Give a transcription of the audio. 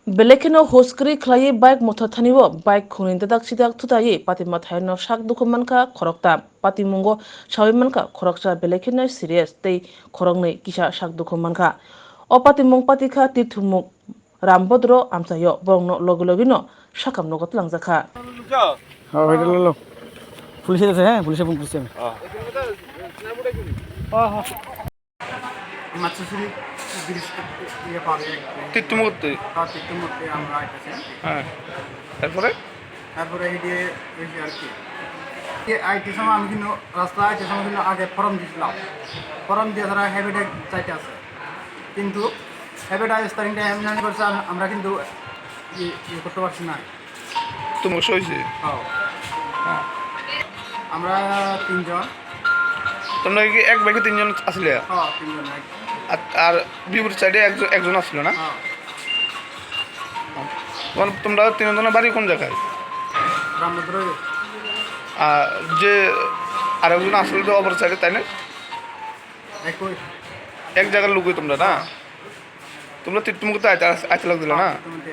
Belekino hoskri khlai bike mothathaniwo bike khunin dadak sidak thutayi patima thaino sak dukumanka khorokta patimungo shawimanka khoroksa belekino serious tei khorognei kisa sak dukumanka o patimung patika tithumuk rambodro amsayo borongno logologino sakam nogot langjaka এটা লো পুলিশে আছে হ্যাঁ পুলিশে phone করছি আমি মাছুসুরি bridge ইয়ে পাবে তিতুমূর্তি তিতুমূর্তি আমরা আইতেছি হ্যাঁ তারপরে তারপরে এই যে আর কি আইটি সময় আমি কিন্তু রাস্তা আইটি সময় কিন্তু আগে ফর্ম দিয়েছিলাম ফর্ম দিয়ে তারা হ্যাবিটে চাইতে আছে কিন্তু হ্যাবিটা স্টারিংটা এমন করছে আমরা কিন্তু ইয়ে করতে পারছি না তোমার হয়েছে হ্যাঁ আমরা তিনজন তোমরা কি এক বাইকে তিনজন আসলে হ্যাঁ তিনজন আর বিপরীত সাইডে একজন আসলো না হ্যাঁ তোমরা তিনজনের বাড়ি কোন জায়গায় রামভদ্র আর যে আরেকজন আসলে তো অপর সাইডে তাই না একই এক জায়গার লোকই তোমরা না তোমরা তিতুমুখতে আইতে লাগছিল না তিতুমূর্তি